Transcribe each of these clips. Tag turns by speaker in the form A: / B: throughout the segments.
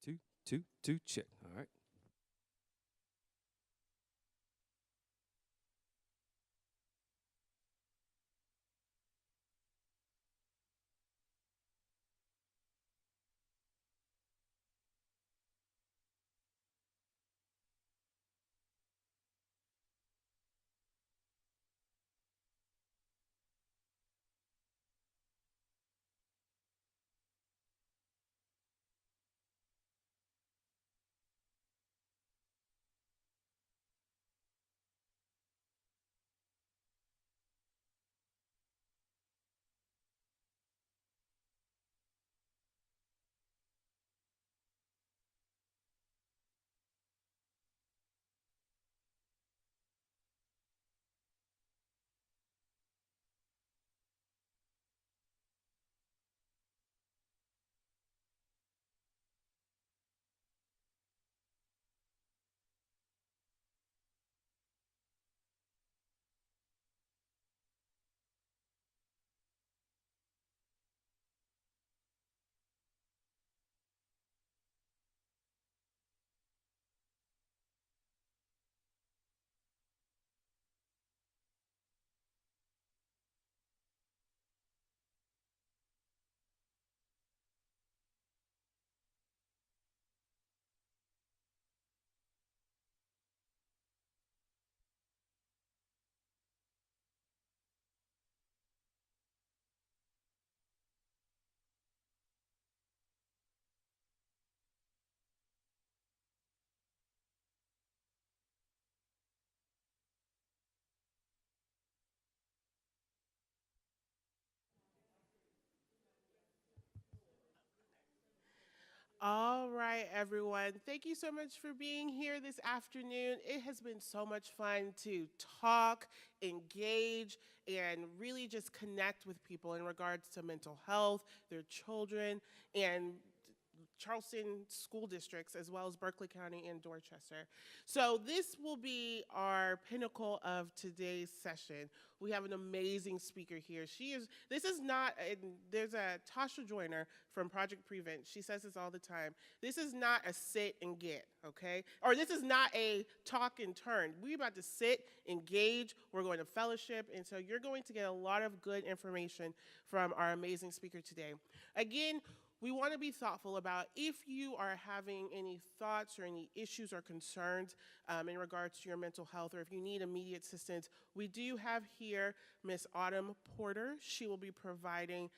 A: Two, two, two, check. All right.
B: All right, everyone. Thank you so much for being here this afternoon. It has been so much fun to talk, engage, and really just connect with people in regards to mental health, their children, and Charleston school districts, as well as Berkeley County and Dorchester. So, this will be our pinnacle of today's session. We have an amazing speaker here. This is not, there's a Tasha Joyner from Project Prevent. She says this all the time. This is not a sit and get, okay? Or this is not a talk and turn. We're about to sit, engage, we're going to fellowship, and so you're going to get a lot of good information from our amazing speaker today. Again, we want to be thoughtful about if you are having any thoughts or any issues or concerns in regards to your mental health, or if you need immediate assistance. We do have here Miss Autumn Porter. She will be providing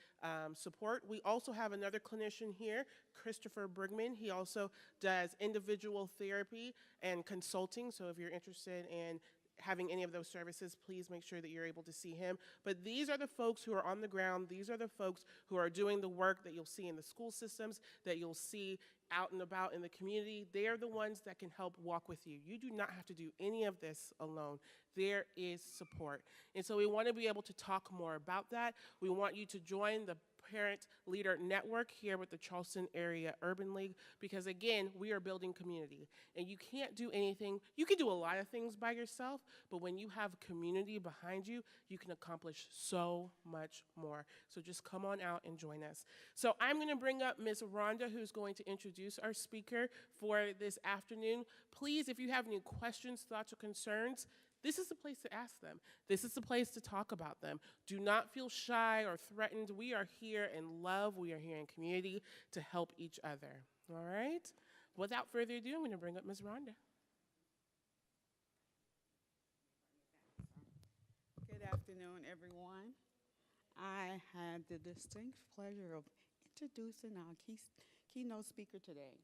B: support. We also have another clinician here, Christopher Brigman. He also does individual therapy and consulting. So if you're interested in having any of those services, please make sure that you're able to see him. But these are the folks who are on the ground. These are the folks who are doing the work that you'll see in the school systems, that you'll see out and about in the community. They are the ones that can help walk with you. You do not have to do any of this alone. There is support. And so we want to be able to talk more about that. We want you to join the Parent Leader Network here with the Charleston Area Urban League, because again, we are building community. And you can't do anything, you can do a lot of things by yourself, but when you have community behind you, you can accomplish so much more. So just come on out and join us. So I'm going to bring up Ms. Rhonda, who's going to introduce our speaker for this afternoon. Please, if you have any questions, thoughts, or concerns, this is the place to ask them. This is the place to talk about them. Do not feel shy or threatened. We are here in love. We are here in community to help each other. All right? Without further ado, I'm going to bring up Ms. Rhonda.
C: Good afternoon, everyone. I had the distinct pleasure of introducing our keynote speaker today.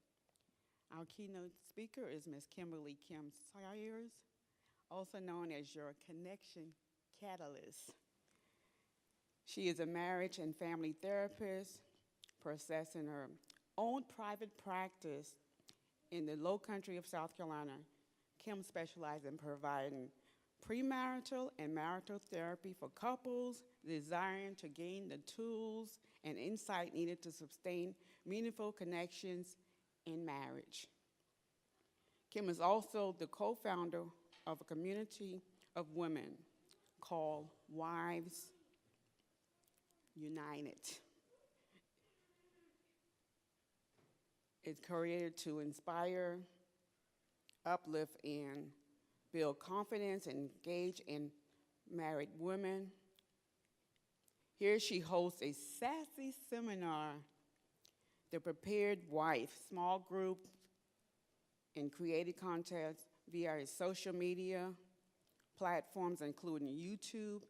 C: Our keynote speaker is Ms. Kimberly Kim Sayers, also known as your Connection Catalyst. She is a marriage and family therapist, possessing her own private practice in the low country of South Carolina. Kim specializes in providing premarital and marital therapy for couples desiring to gain the tools and insight needed to sustain meaningful connections in marriage. Kim is also the co-founder of a community of women called Wives United. It's created to inspire, uplift, and build confidence and engage in married women. Here she hosts a sassy seminar, The Prepared Wife, small group and creative contests via social media platforms including YouTube,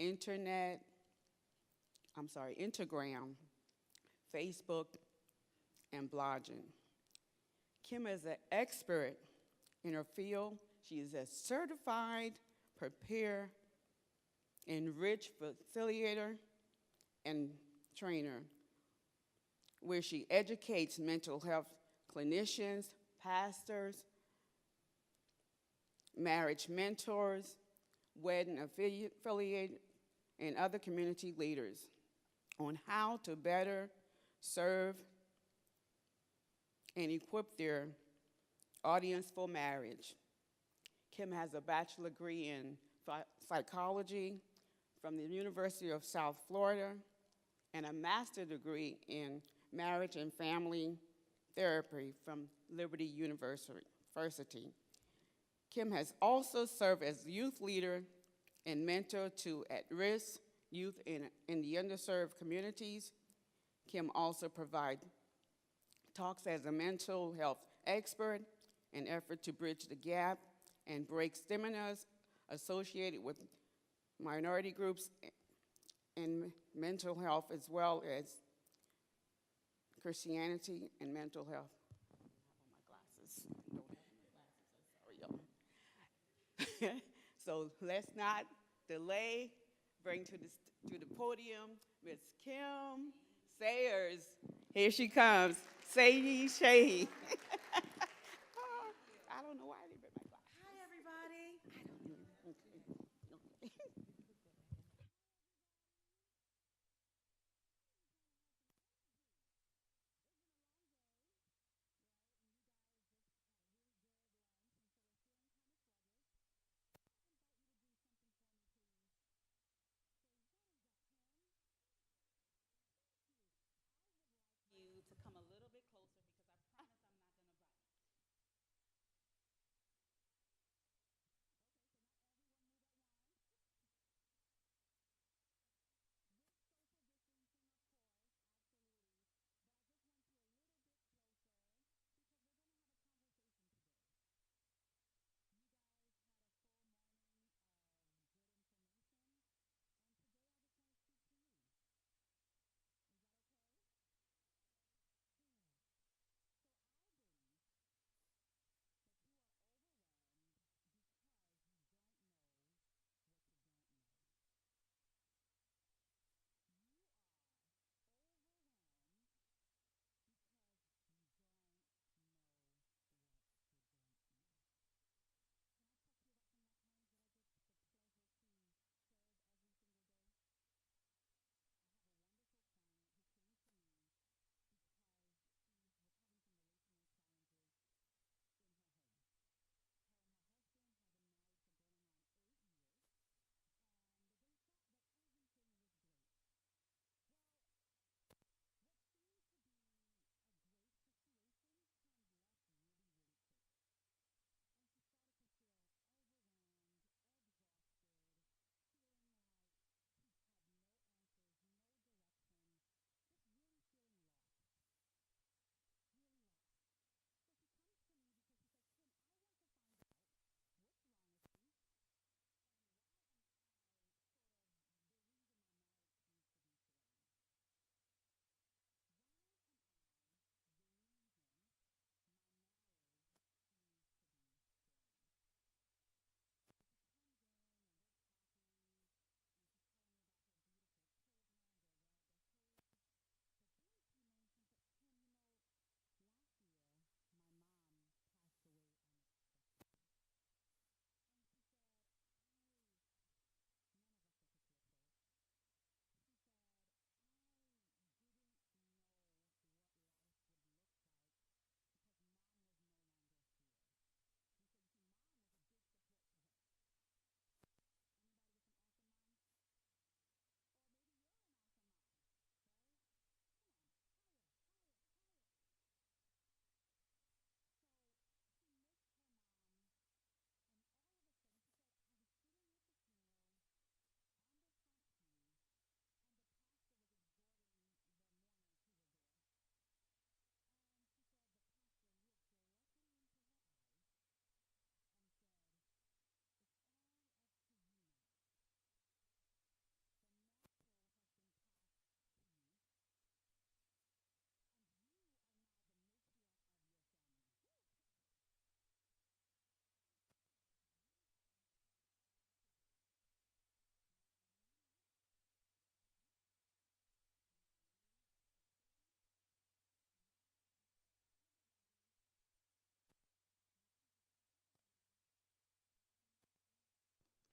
C: Instagram, Facebook, and blogging. Kim is an expert in her field. She is a certified prepare, enrich facilitator, and trainer, where she educates mental health clinicians, pastors, marriage mentors, wedding affiliate, and other community leaders on how to better serve and equip their audience for marriage. Kim has a bachelor's degree in psychology from the University of South Florida and a master's degree in marriage and family therapy from Liberty University. Kim has also served as youth leader and mentor to at-risk youth in the underserved communities. Kim also provides talks as a mental health expert in effort to bridge the gap and break stigmas associated with minority groups in mental health, as well as Christianity and mental health. I don't have my glasses. Sorry, y'all. So let's not delay. Bring to the podium Miss Kim Sayers. Here she comes. Sadie Shahy. I don't know why I didn't bring my glasses.
D: Hi, everybody. You to come a little bit closer because I promise I'm not going to bite.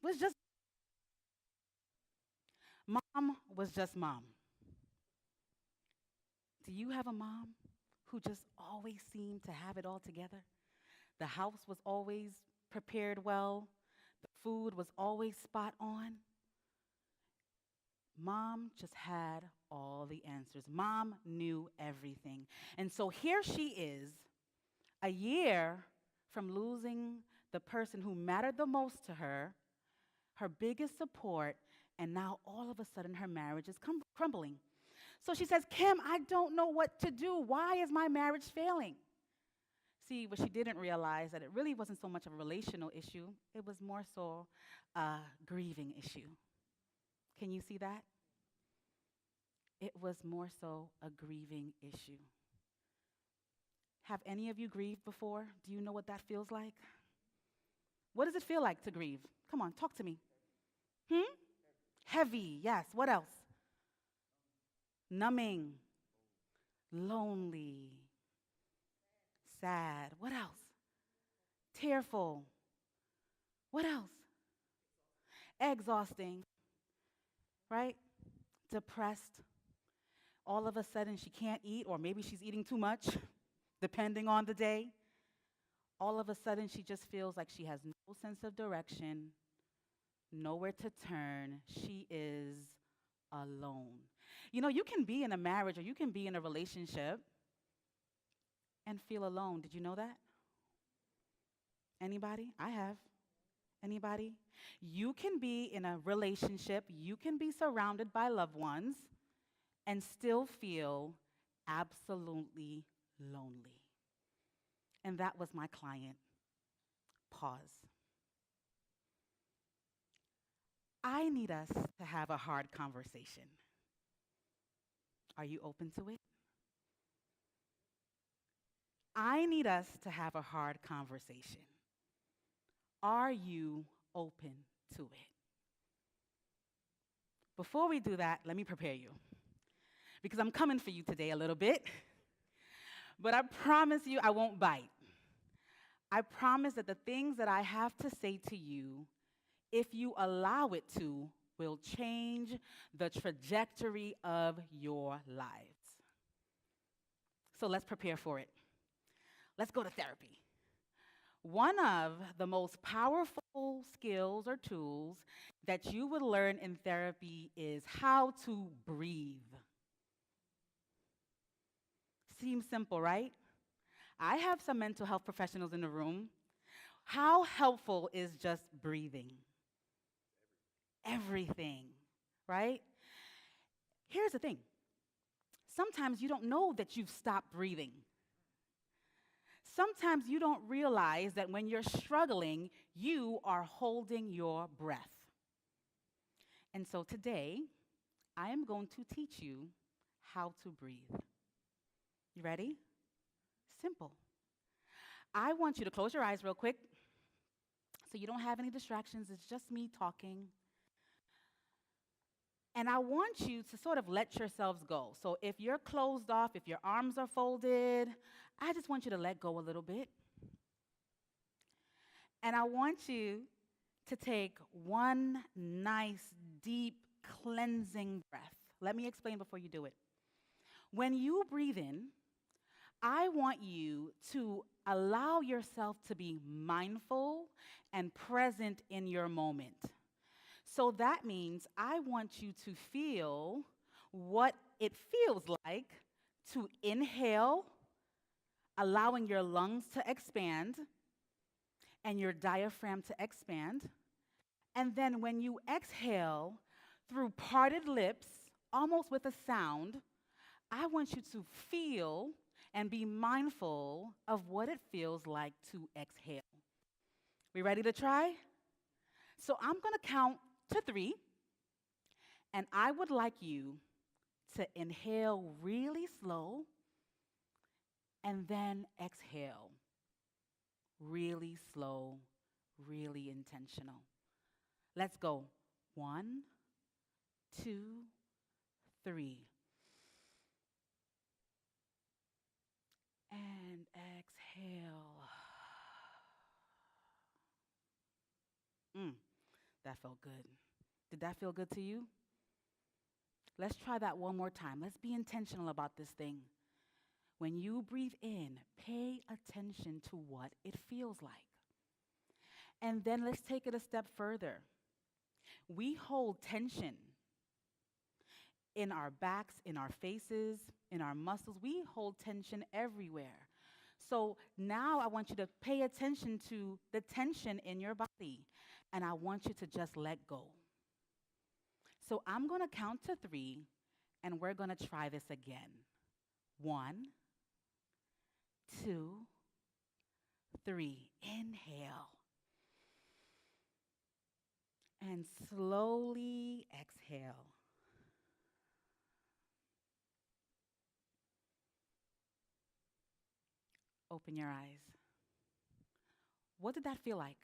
D: was just mom was just mom. Do you have a mom who just always seemed to have it all together? The house was always prepared well. The food was always spot on. Mom just had all the answers. Mom knew everything. And so here she is, a year from losing the person who mattered the most to her, her biggest support, and now all of a sudden her marriage is crumbling. So she says, Kim, I don't know what to do. Why is my marriage failing? See, what she didn't realize that it really wasn't so much of a relational issue. It was more so a grieving issue. Can you see that? It was more so a grieving issue. Have any of you grieved before? Do you know what that feels like? What does it feel like to grieve? Come on, talk to me. Heavy, yes. What else? Numbing, lonely, sad. What else? Tearful. What else? Exhausting, right? Depressed. All of a sudden she can't eat, or maybe she's eating too much, depending on the day. All of a sudden she just feels like she has no sense of direction, nowhere to turn. She is alone. You know, you can be in a marriage or you can be in a relationship and feel alone. Did you know that? Anybody? I have. Anybody? You can be in a relationship, you can be surrounded by loved ones and still feel absolutely lonely. And that was my client. Pause. I need us to have a hard conversation. Are you open to it? I need us to have a hard conversation. Are you open to it? Before we do that, let me prepare you. Because I'm coming for you today a little bit. But I promise you I won't bite. I promise that the things that I have to say to you, if you allow it to, will change the trajectory of your lives. So let's prepare for it. Let's go to therapy. One of the most powerful skills or tools that you would learn in therapy is how to breathe. Seems simple, right? I have some mental health professionals in the room. How helpful is just breathing? Everything, right? Here's the thing. Sometimes you don't know that you've stopped breathing. Sometimes you don't realize that when you're struggling, you are holding your breath. And so today, I am going to teach you how to breathe. You ready? Simple. I want you to close your eyes real quick so you don't have any distractions. It's just me talking. And I want you to sort of let yourselves go. So if you're closed off, if your arms are folded, I just want you to let go a little bit. And I want you to take one nice, deep, cleansing breath. Let me explain before you do it. When you breathe in, I want you to allow yourself to be mindful and present in your moment. So that means I want you to feel what it feels like to inhale, allowing your lungs to expand and your diaphragm to expand. And then when you exhale through parted lips, almost with a sound, I want you to feel and be mindful of what it feels like to exhale. We ready to try? So I'm going to count to 3, and I would like you to inhale really slow and then exhale really slow, really intentional. Let's go. 1, 2, 3. And exhale. That felt good. Did that feel good to you? Let's try that one more time. Let's be intentional about this thing. When you breathe in, pay attention to what it feels like. And then let's take it a step further. We hold tension in our backs, in our faces, in our muscles. We hold tension everywhere. So now I want you to pay attention to the tension in your body, and I want you to just let go. So I'm going to count to 3, and we're going to try this again. 1, 2, 3. Inhale. And slowly exhale. Open your eyes. What did that feel like?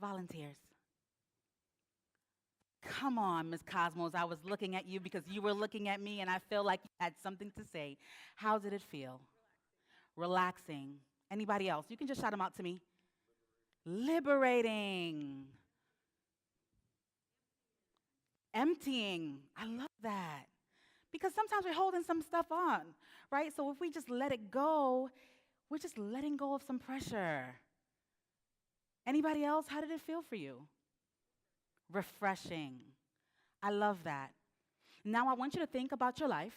D: Volunteers. Come on, Ms. Cosmos. I was looking at you because you were looking at me, and I feel like you had something to say. How did it feel? Relaxing. Anybody else? You can just shout them out to me. Liberating. Emptying. I love that. Because sometimes we're holding some stuff on, right? So if we just let it go, we're just letting go of some pressure. Anybody else? How did it feel for you? Refreshing. I love that. Now I want you to think about your life,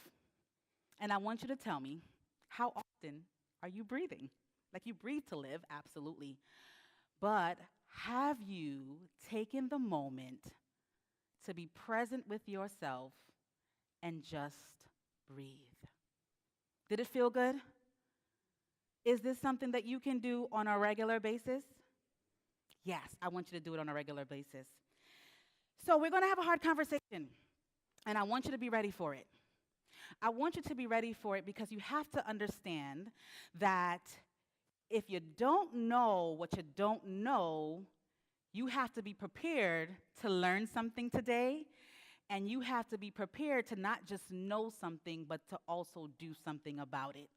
D: and I want you to tell me, how often are you breathing? Like, you breathe to live, absolutely. But have you taken the moment to be present with yourself and just breathe? Did it feel good? Is this something that you can do on a regular basis? Yes, I want you to do it on a regular basis. So we're going to have a hard conversation, and I want you to be ready for it. I want you to be ready for it because you have to understand that if you don't know what you don't know, you have to be prepared to learn something today, and you have to be prepared to not just know something, but to also do something about it.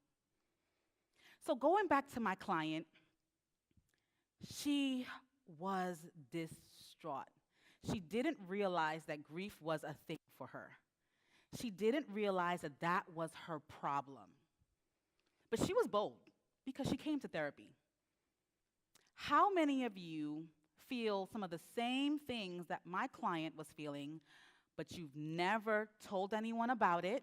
D: So going back to my client, she was distraught. She didn't realize that grief was a thing for her. She didn't realize that that was her problem. But she was bold because she came to therapy. How many of you feel some of the same things that my client was feeling, but you've never told anyone about it?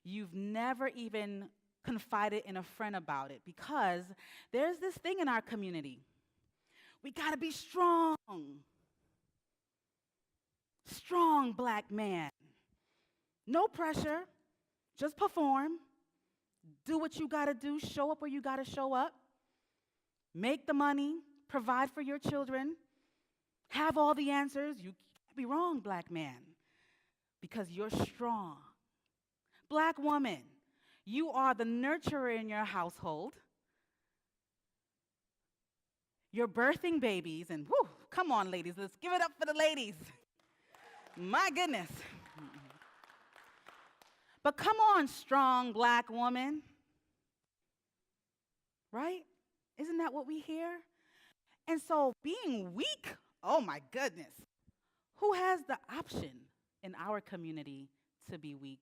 D: You've never even confided in a friend about it, because there's this thing in our community. We gotta be strong. Strong black man. No pressure, just perform. Do what you gotta do, show up where you gotta show up. Make the money, provide for your children, have all the answers. You can't be wrong, black man, because you're strong. Black woman, you are the nurturer in your household. You're birthing babies, and whew, come on, ladies, let's give it up for the ladies. My goodness. But come on, strong black woman. Right? Isn't that what we hear? And so being weak, oh my goodness. Who has the option in our community to be weak?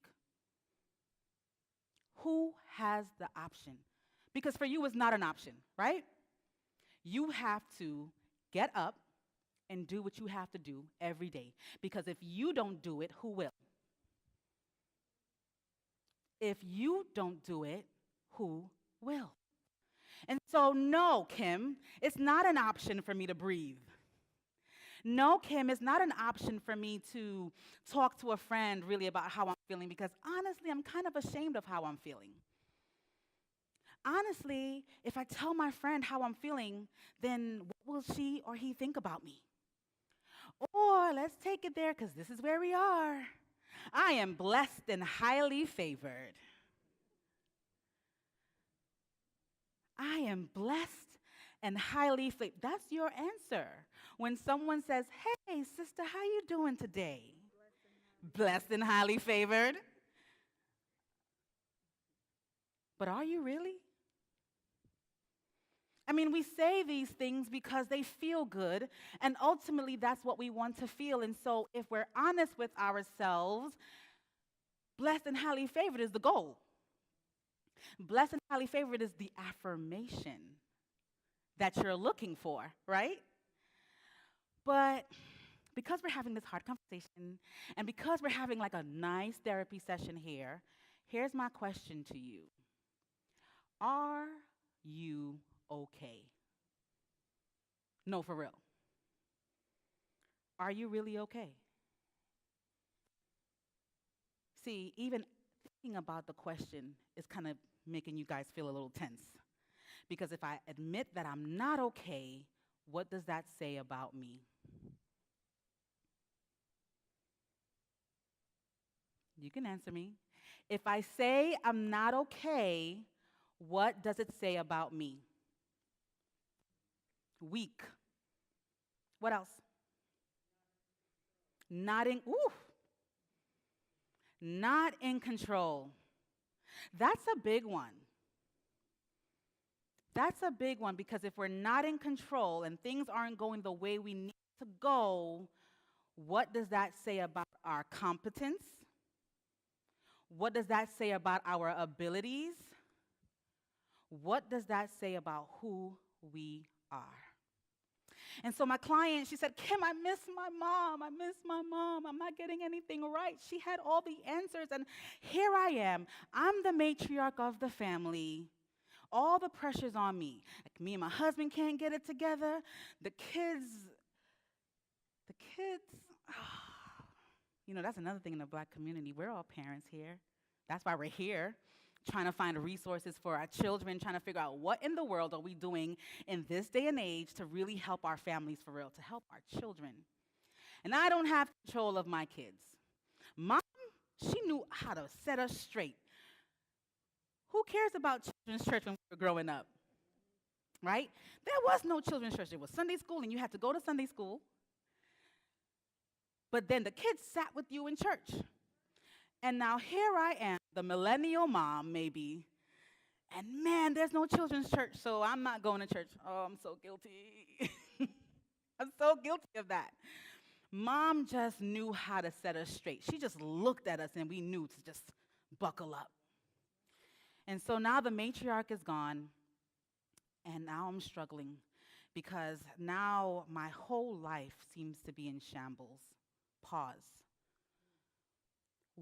D: Who has the option? Because for you, it's not an option, right? You have to get up and do what you have to do every day. Because if you don't do it, who will? If you don't do it, who will? And so, no, Kim, it's not an option for me to breathe. No, Kim, it's not an option for me to talk to a friend really about how I'm feeling, because honestly, I'm kind of ashamed of how I'm feeling. Honestly, if I tell my friend how I'm feeling, then what will she or he think about me? Or let's take it there, because this is where we are. I am blessed and highly favored. I am blessed and highly favored. That's your answer. When someone says, hey, sister, how you doing today? Blessed and highly favored. But are you really? I mean, we say these things because they feel good, and ultimately that's what we want to feel. And so, if we're honest with ourselves, blessed and highly favored is the goal. Blessed and highly favored is the affirmation that you're looking for, right? But because we're having this hard conversation, and because we're having like a nice therapy session here, here's my question to you. Are you okay? No, for real. Are you really okay? See, even thinking about the question is kind of making you guys feel a little tense. Because if I admit that I'm not okay, what does that say about me? You can answer me. If I say I'm not okay, what does it say about me? Weak. What else? Not in, ooh, not in control. That's a big one. That's a big one because if we're not in control and things aren't going the way we need to go, what does that say about our competence? What does that say about our abilities? What does that say about who we are? And so my client, she said, Kim, I miss my mom. I miss my mom. I'm not getting anything right. She had all the answers, and here I am. I'm the matriarch of the family. All the pressure's on me. Like me and my husband can't get it together. The kids, you know, that's another thing in the Black community. We're all parents here. That's why we're here, trying to find resources for our children, trying to figure out what in the world are we doing in this day and age to really help our families for real, to help our children. And I don't have control of my kids. Mom, she knew how to set us straight. Who cares about children's church when we were growing up? Right? There was no children's church. There was Sunday school, and you had to go to Sunday school. But then the kids sat with you in church. And now here I am, the millennial mom, maybe. And man, there's no children's church, so I'm not going to church. Oh, I'm so guilty. I'm so guilty of that. Mom just knew how to set us straight. She just looked at us, and we knew to just buckle up. And so now the matriarch is gone, and now I'm struggling because now my whole life seems to be in shambles. Pause.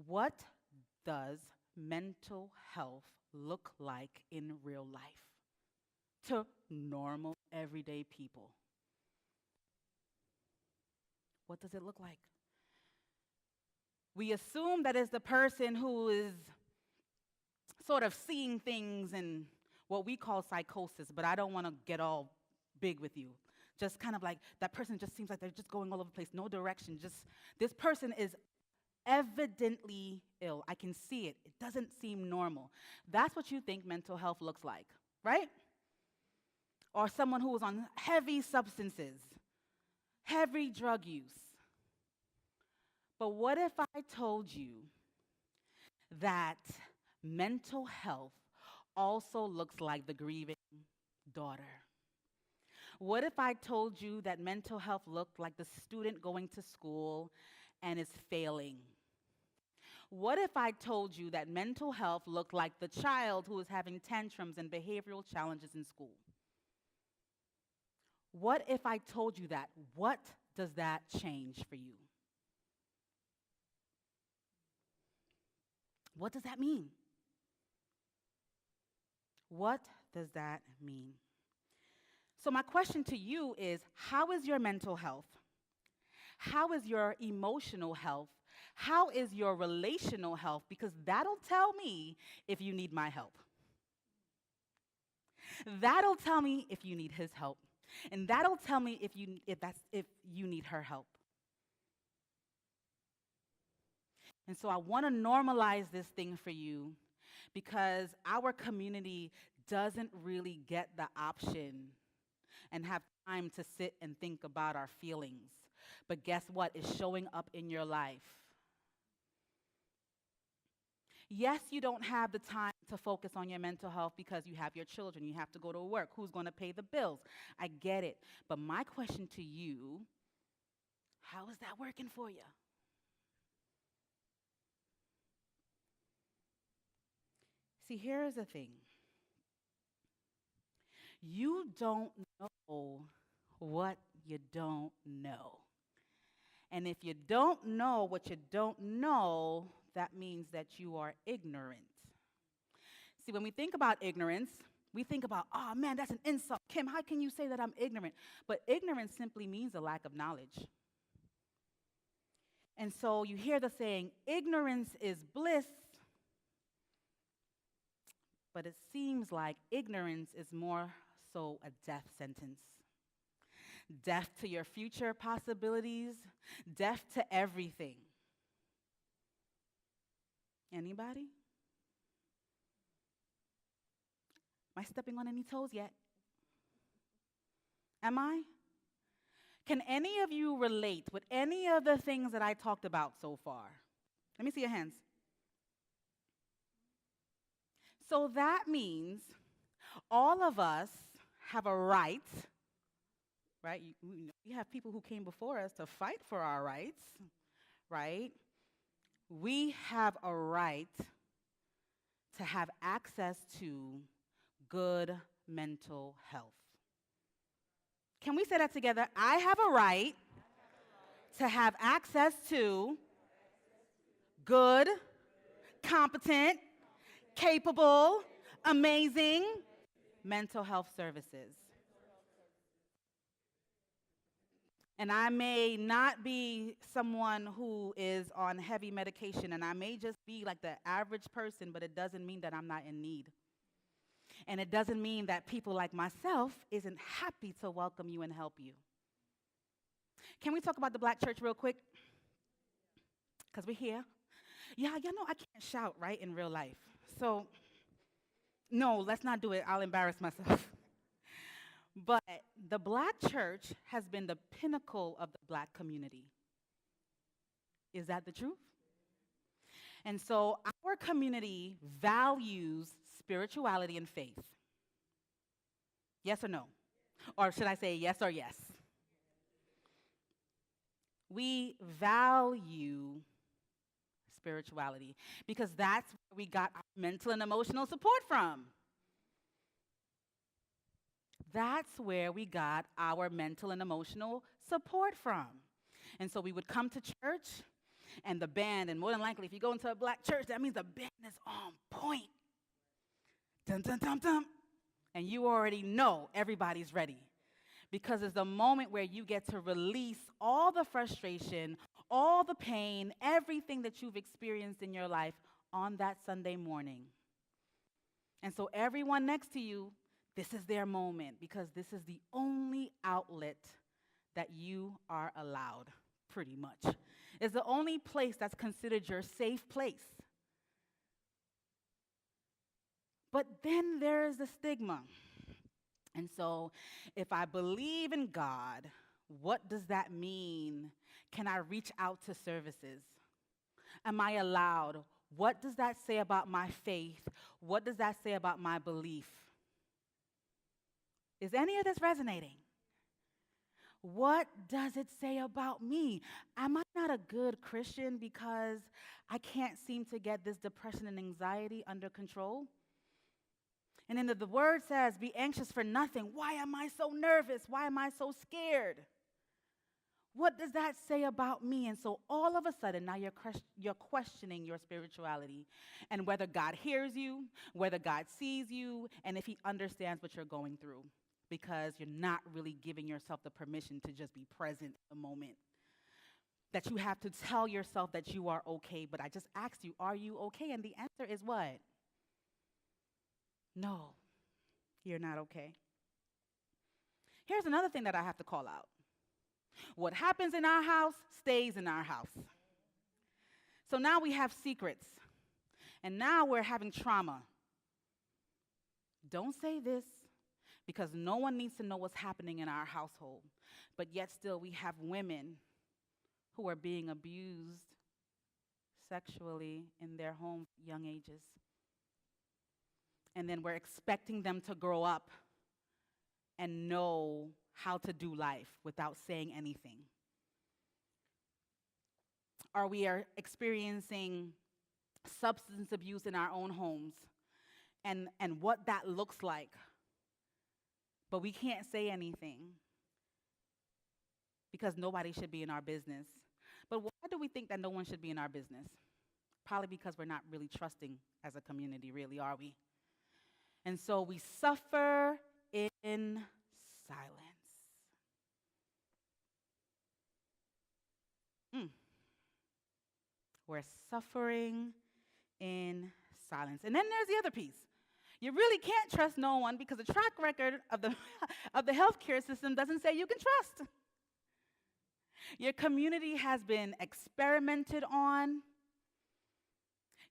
D: What does mental health look like in real life to normal, everyday people? What does it look like? We assume that it's the person who is sort of seeing things in what we call psychosis, but I don't want to get all big with you. Just kind of like that person just seems like they're just going all over the place, no direction. Just this person is evidently ill. I can see it. It doesn't seem normal. That's what you think mental health looks like, right? Or someone who is on heavy substances, heavy drug use. But what if I told you that mental health also looks like the grieving daughter? What if I told you that mental health looked like the student going to school and is failing? What if I told you that mental health looked like the child who is having tantrums and behavioral challenges in school? What if I told you that? What does that change for you? What does that mean? What does that mean? So my question to you is, how is your mental health? How is your emotional health? How is your relational health? Because that'll tell me if you need my help. That'll tell me if you need his help. And that'll tell me if you need her help. And so I want to normalize this thing for you because our community doesn't really get the option and have time to sit and think about our feelings. But guess what? It's showing up in your life. Yes, you don't have the time to focus on your mental health because you have your children. You have to go to work. Who's going to pay the bills? I get it. But my question to you, how is that working for you? See, here's the thing. You don't know what you don't know. And if you don't know what you don't know, that means that you are ignorant. See, when we think about ignorance, we think about, oh man, that's an insult. Kim, how can you say that I'm ignorant? But ignorance simply means a lack of knowledge. And so you hear the saying, ignorance is bliss, but it seems like ignorance is more so a death sentence. Death to your future possibilities, death to everything. Anybody? Am I stepping on any toes yet? Am I? Can any of you relate with any of the things that I talked about so far? Let me see your hands. So that means all of us have a right, right? We have people who came before us to fight for our rights, right? We have a right to have access to good mental health. Can we say that together? I have a right to have access to good, competent, capable, amazing mental health services. And I may not be someone who is on heavy medication, and I may just be like the average person, but it doesn't mean that I'm not in need. And it doesn't mean that people like myself isn't happy to welcome you and help you. Can we talk about the black church real quick? Because we're here. Yeah, you know I can't shout, right, in real life. So, no, let's not do it. I'll embarrass myself. But the black church has been the pinnacle of the black community. Is that the truth? And so our community values spirituality and faith. Yes or no? Or should I say yes or yes? We value spirituality because that's where we got our mental and emotional support from. That's where we got our mental and emotional support from. And so we would come to church, and the band, and more than likely, if you go into a black church, that means the band is on point. Dun, dun, dun, dun. And you already know everybody's ready. Because it's the moment where you get to release all the frustration, all the pain, everything that you've experienced in your life on that Sunday morning. And so everyone next to you, this is their moment because this is the only outlet that you are allowed, pretty much. It's the only place that's considered your safe place. But then there is the stigma. And so if I believe in God, what does that mean? Can I reach out to services? Am I allowed? What does that say about my faith? What does that say about my belief? Is any of this resonating? What does it say about me? Am I not a good Christian because I can't seem to get this depression and anxiety under control? And then the word says, be anxious for nothing. Why am I so nervous? Why am I so scared? What does that say about me? And so all of a sudden, now you're questioning your spirituality and whether God hears you, whether God sees you, and if he understands what you're going through. Because you're not really giving yourself the permission to just be present in the moment. That you have to tell yourself that you are okay. But I just asked you, are you okay? And the answer is what? No, you're not okay. Here's another thing that I have to call out. What happens in our house stays in our house. So now we have secrets. And now we're having trauma. Don't say this because no one needs to know what's happening in our household. But yet still we have women who are being abused sexually in their home young ages. And then we're expecting them to grow up and know how to do life without saying anything. Or we are experiencing substance abuse in our own homes and what that looks like. But we can't say anything because nobody should be in our business. But why do we think that no one should be in our business? Probably because we're not really trusting as a community, really, are we? And so we suffer in silence. We're suffering in silence. And then there's the other piece. You really can't trust no one because the track record of the of the healthcare system doesn't say you can trust. Your community has been experimented on.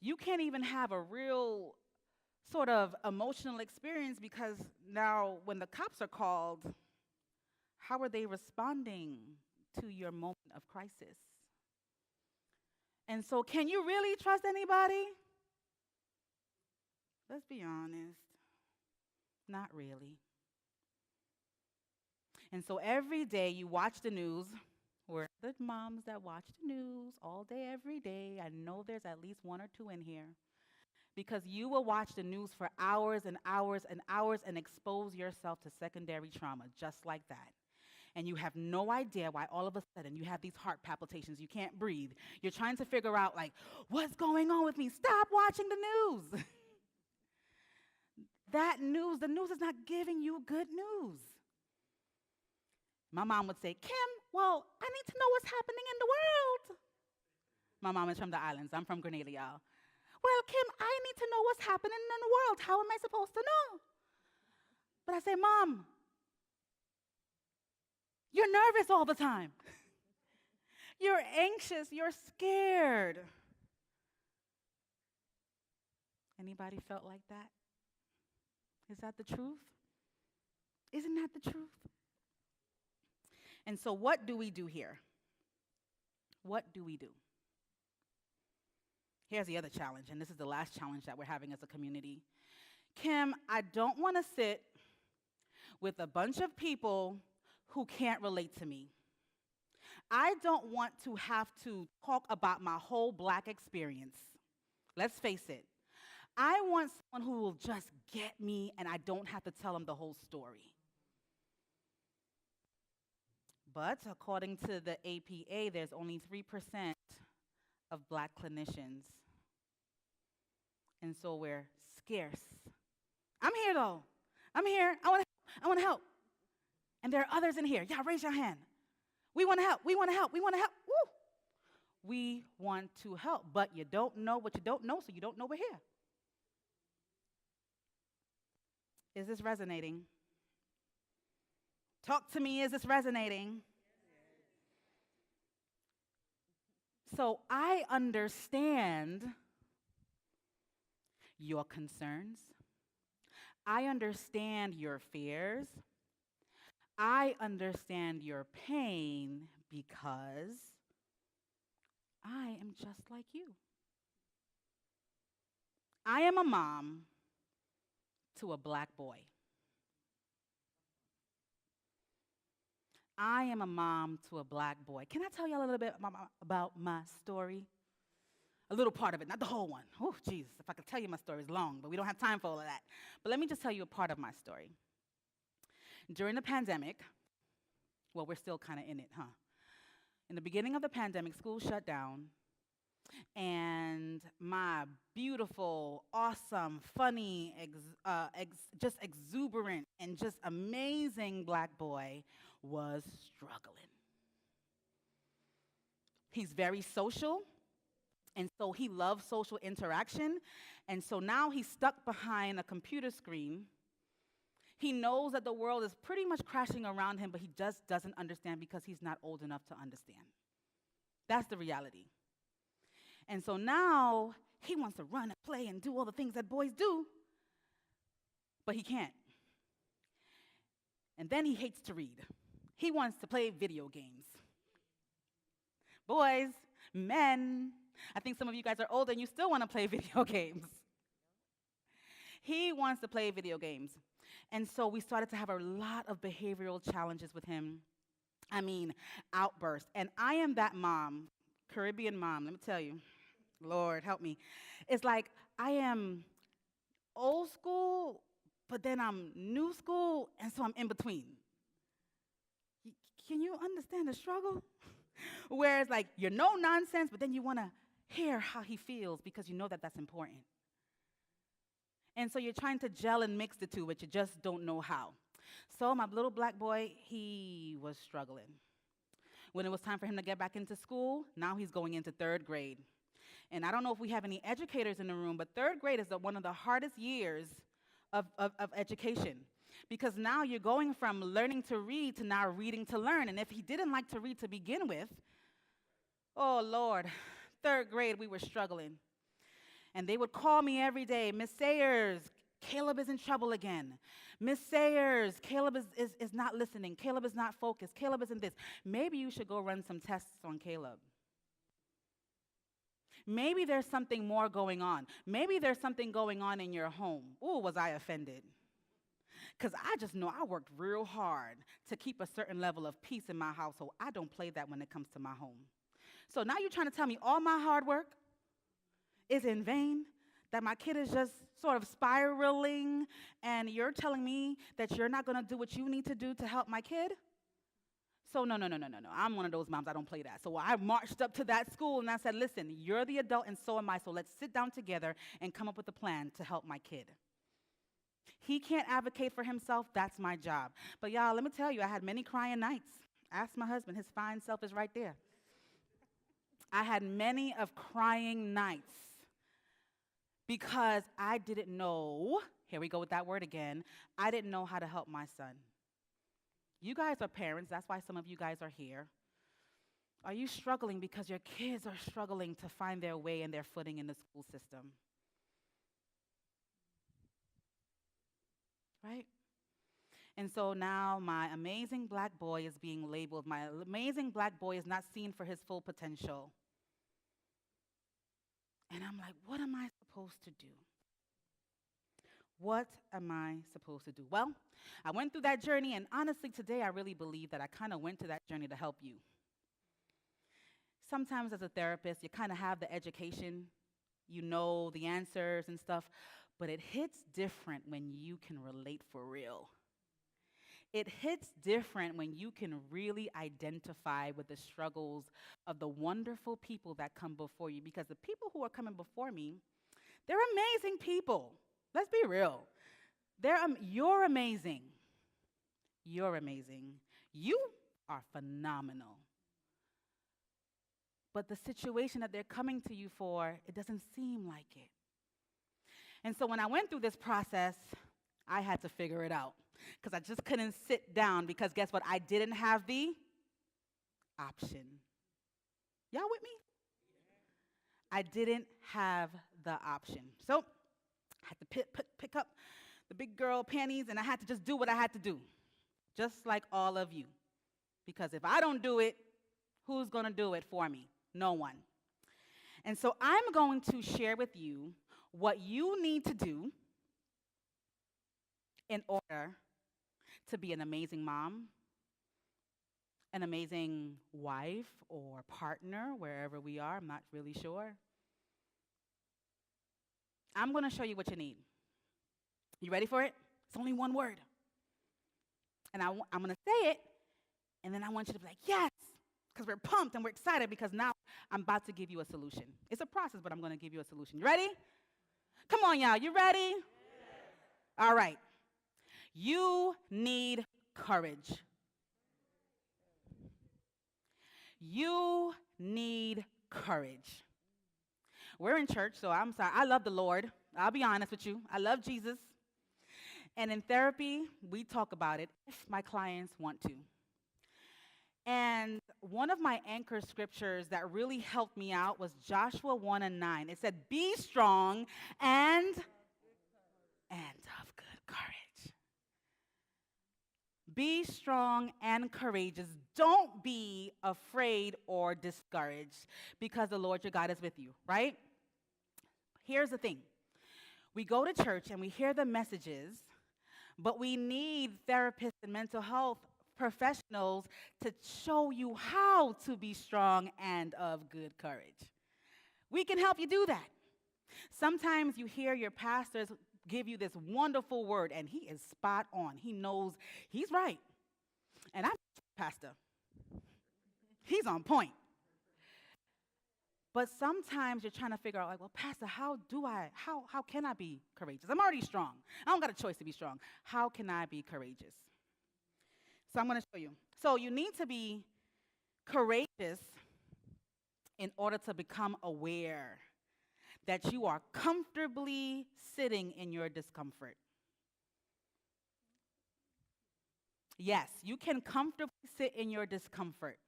D: You can't even have a real sort of emotional experience because now when the cops are called, how are they responding to your moment of crisis? And so can you really trust anybody? Let's be honest. Not really. And so every day you watch the news. We're the moms that watch the news all day, every day. I know there's at least one or two in here. Because you will watch the news for hours and hours and hours and expose yourself to secondary trauma just like that. And you have no idea why all of a sudden you have these heart palpitations. You can't breathe. You're trying to figure out, like, what's going on with me? Stop watching the news. The news is not giving you good news. My mom would say, Kim, well, I need to know what's happening in the world. My mom is from the islands. I'm from Grenada, y'all. Well, Kim, I need to know what's happening in the world. How am I supposed to know? But I say, Mom, you're nervous all the time. You're anxious. You're scared. Anybody felt like that? Is that the truth? Isn't that the truth? And so what do we do here? What do we do? Here's the other challenge, and this is the last challenge that we're having as a community. Kim, I don't want to sit with a bunch of people who can't relate to me. I don't want to have to talk about my whole Black experience. Let's face it. I want someone who will just get me and I don't have to tell them the whole story. But according to the APA, there's only 3% of Black clinicians. And so we're scarce. I'm here though. I'm here. I want to help. And there are others in here. Yeah, raise your hand. We want to help. We want to help. We want to help. Woo! We want to help, but you don't know what you don't know, so you don't know we're here. Is this resonating? Talk to me, is this resonating? So I understand your concerns. I understand your fears. I understand your pain because I am just like you. I am a mom to a Black boy. I am a mom to a Black boy. Can I tell you a little bit about my story? A little part of it, not the whole one. Oh, jeez, if I could tell you my story is long, but we don't have time for all of that. But let me just tell you a part of my story. During the pandemic, well, we're still kind of in it, huh? In the beginning of the pandemic, school shut down, and my beautiful, awesome, funny, just exuberant, and just amazing Black boy was struggling. He's very social, and so he loves social interaction, and so now he's stuck behind a computer screen. He knows that the world is pretty much crashing around him, but he just doesn't understand because he's not old enough to understand. That's the reality. And so now he wants to run and play and do all the things that boys do, but he can't. And then he hates to read. He wants to play video games. Boys, men, I think some of you guys are older and you still want to play video games. He wants to play video games. And so we started to have a lot of behavioral challenges with him. I mean, outbursts. And I am that mom, Caribbean mom, let me tell you. Lord, help me. It's like I am old school, but then I'm new school, and so I'm in between. Can you understand the struggle? Where it's like you're no nonsense, but then you want to hear how he feels because you know that that's important. And so you're trying to gel and mix the two, but you just don't know how. So my little black boy, he was struggling. When it was time for him to get back into school, now he's going into 3rd grade. And I don't know if we have any educators in the room, but 3rd grade is one of the hardest years of education. Because now you're going from learning to read to now reading to learn. And if he didn't like to read to begin with, oh, Lord, 3rd grade, we were struggling. And they would call me every day, Miss Sayers, Caleb is in trouble again. Miss Sayers, Caleb is not listening. Caleb is not focused. Caleb isn't this. Maybe you should go run some tests on Caleb. Maybe there's something more going on. Maybe there's something going on in your home. Ooh, was I offended? Because I just know I worked real hard to keep a certain level of peace in my household. I don't play that when it comes to my home. So now you're trying to tell me all my hard work is in vain? That my kid is just sort of spiraling, and you're telling me that you're not going to do what you need to do to help my kid? So no. I'm one of those moms, I don't play that. So I marched up to that school and I said, listen, you're the adult and so am I, so let's sit down together and come up with a plan to help my kid. He can't advocate for himself, that's my job. But y'all, let me tell you, I had many crying nights. Ask my husband, his fine self is right there. I had many of crying nights because I didn't know, here we go with that word again, I didn't know how to help my son. You guys are parents, that's why some of you guys are here. Are you struggling because your kids are struggling to find their way and their footing in the school system? Right? And so now my amazing black boy is being labeled. My amazing black boy is not seen for his full potential. And I'm like, what am I supposed to do? What am I supposed to do? Well, I went through that journey, and honestly, today I really believe that I kind of went to that journey to help you. Sometimes as a therapist, you kind of have the education, you know the answers and stuff, but it hits different when you can relate for real. It hits different when you can really identify with the struggles of the wonderful people that come before you, because the people who are coming before me, they're amazing people. Let's be real. You're amazing. You're amazing. You are phenomenal. But the situation that they're coming to you for, it doesn't seem like it. And so when I went through this process, I had to figure it out because I just couldn't sit down because guess what? I didn't have the option. Y'all with me? I didn't have the option. So I had to pick up the big girl panties, and I had to just do what I had to do, just like all of you. Because if I don't do it, who's going to do it for me? No one. And so I'm going to share with you what you need to do in order to be an amazing mom, an amazing wife or partner, wherever we are, I'm not really sure. I'm going to show you what you need. You ready for it? It's only one word. And I'm going to say it, and then I want you to be like, yes, because we're pumped and we're excited because now I'm about to give you a solution. It's a process, but I'm going to give you a solution. You ready? Come on, y'all. You ready? Yes. All right. You need courage. You need courage. We're in church, so I'm sorry. I love the Lord. I'll be honest with you. I love Jesus. And in therapy, we talk about it if my clients want to. And one of my anchor scriptures that really helped me out was Joshua 1:9. It said, be strong and of good courage. Be strong and courageous. Don't be afraid or discouraged because the Lord your God is with you, right? Here's the thing. We go to church and we hear the messages, but we need therapists and mental health professionals to show you how to be strong and of good courage. We can help you do that. Sometimes you hear your pastors give you this wonderful word, and he is spot on. He knows he's right. And I'm pastor. He's on point. But sometimes you're trying to figure out, like, well, Pastor, how can I be courageous? I'm already strong. I don't got a choice to be strong. How can I be courageous? So I'm going to show you. So you need to be courageous in order to become aware that you are comfortably sitting in your discomfort. Yes, you can comfortably sit in your discomfort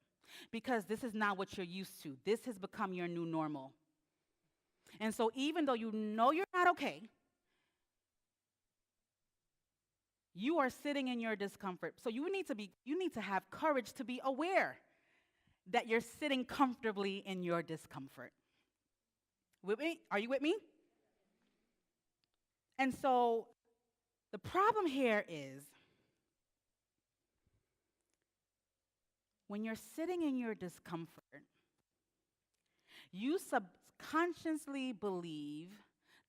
D: because this is not what you're used to. This has become your new normal. And so even though you know you're not okay, you are sitting in your discomfort. So you need to have courage to be aware that you're sitting comfortably in your discomfort. With me? Are you with me? And so the problem here is when you're sitting in your discomfort, you subconsciously believe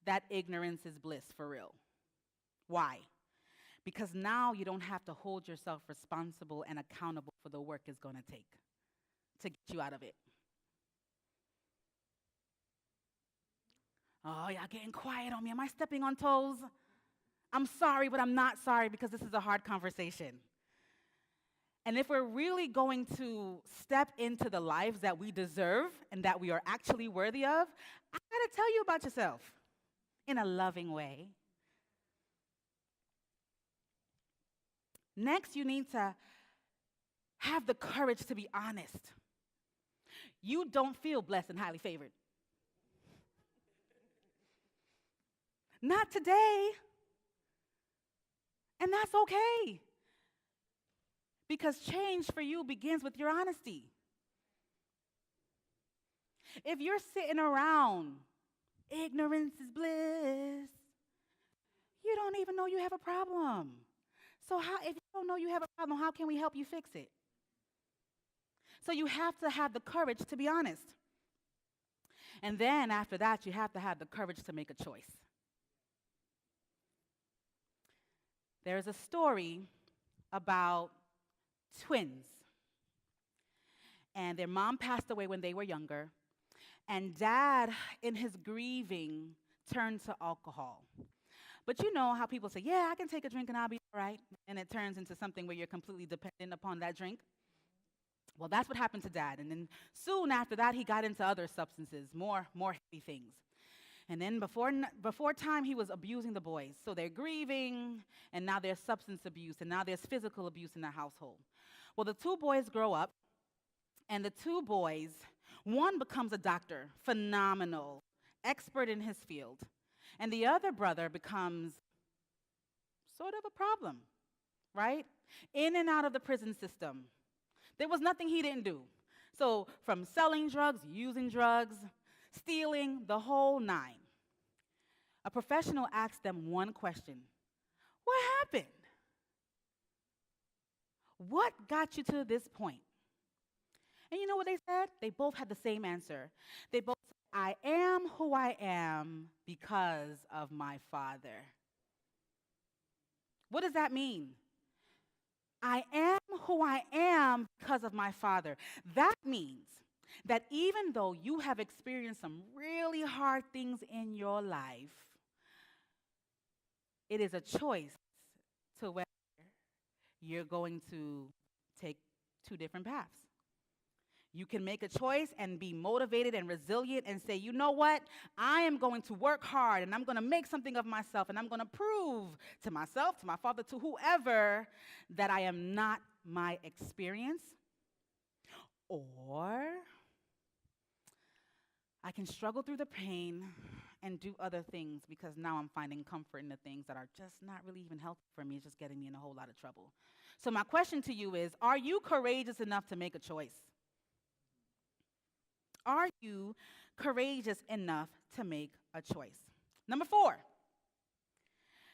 D: that ignorance is bliss for real. Why? Because now you don't have to hold yourself responsible and accountable for the work it's going to take to get you out of it. Oh, y'all getting quiet on me. Am I stepping on toes? I'm sorry, but I'm not sorry because this is a hard conversation. And if we're really going to step into the lives that we deserve and that we are actually worthy of, I gotta tell you about yourself in a loving way. Next, you need to have the courage to be honest. You don't feel blessed and highly favored. Not today. And that's okay. Because change for you begins with your honesty. If you're sitting around, ignorance is bliss, you don't even know you have a problem. So if you don't know you have a problem, how can we help you fix it? So you have to have the courage to be honest. And then after that, you have to have the courage to make a choice. There's a story about twins. And their mom passed away when they were younger. And dad, in his grieving, turned to alcohol. But you know how people say, yeah, I can take a drink and I'll be all right. And it turns into something where you're completely dependent upon that drink. Well, that's what happened to dad. And then soon after that, he got into other substances, more heavy things. And then before time, he was abusing the boys. So they're grieving, and now there's substance abuse, and now there's physical abuse in the household. Well, the two boys grow up, and the two boys, one becomes a doctor, phenomenal, expert in his field. And the other brother becomes sort of a problem, right? In and out of the prison system. There was nothing he didn't do. So from selling drugs, using drugs, stealing, the whole nine. A professional asked them one question. What happened? What got you to this point? And you know what they said? They both had the same answer. They both said, I am who I am because of my father. What does that mean? I am who I am because of my father. That means that even though you have experienced some really hard things in your life, it is a choice to whether you're going to take two different paths. You can make a choice and be motivated and resilient and say, you know what? I am going to work hard and I'm going to make something of myself and I'm going to prove to myself, to my father, to whoever that I am not my experience. Or I can struggle through the pain and do other things because now I'm finding comfort in the things that are just not really even healthy for me. It's just getting me in a whole lot of trouble. So my question to you is, are you courageous enough to make a choice? Are you courageous enough to make a choice? Number 4,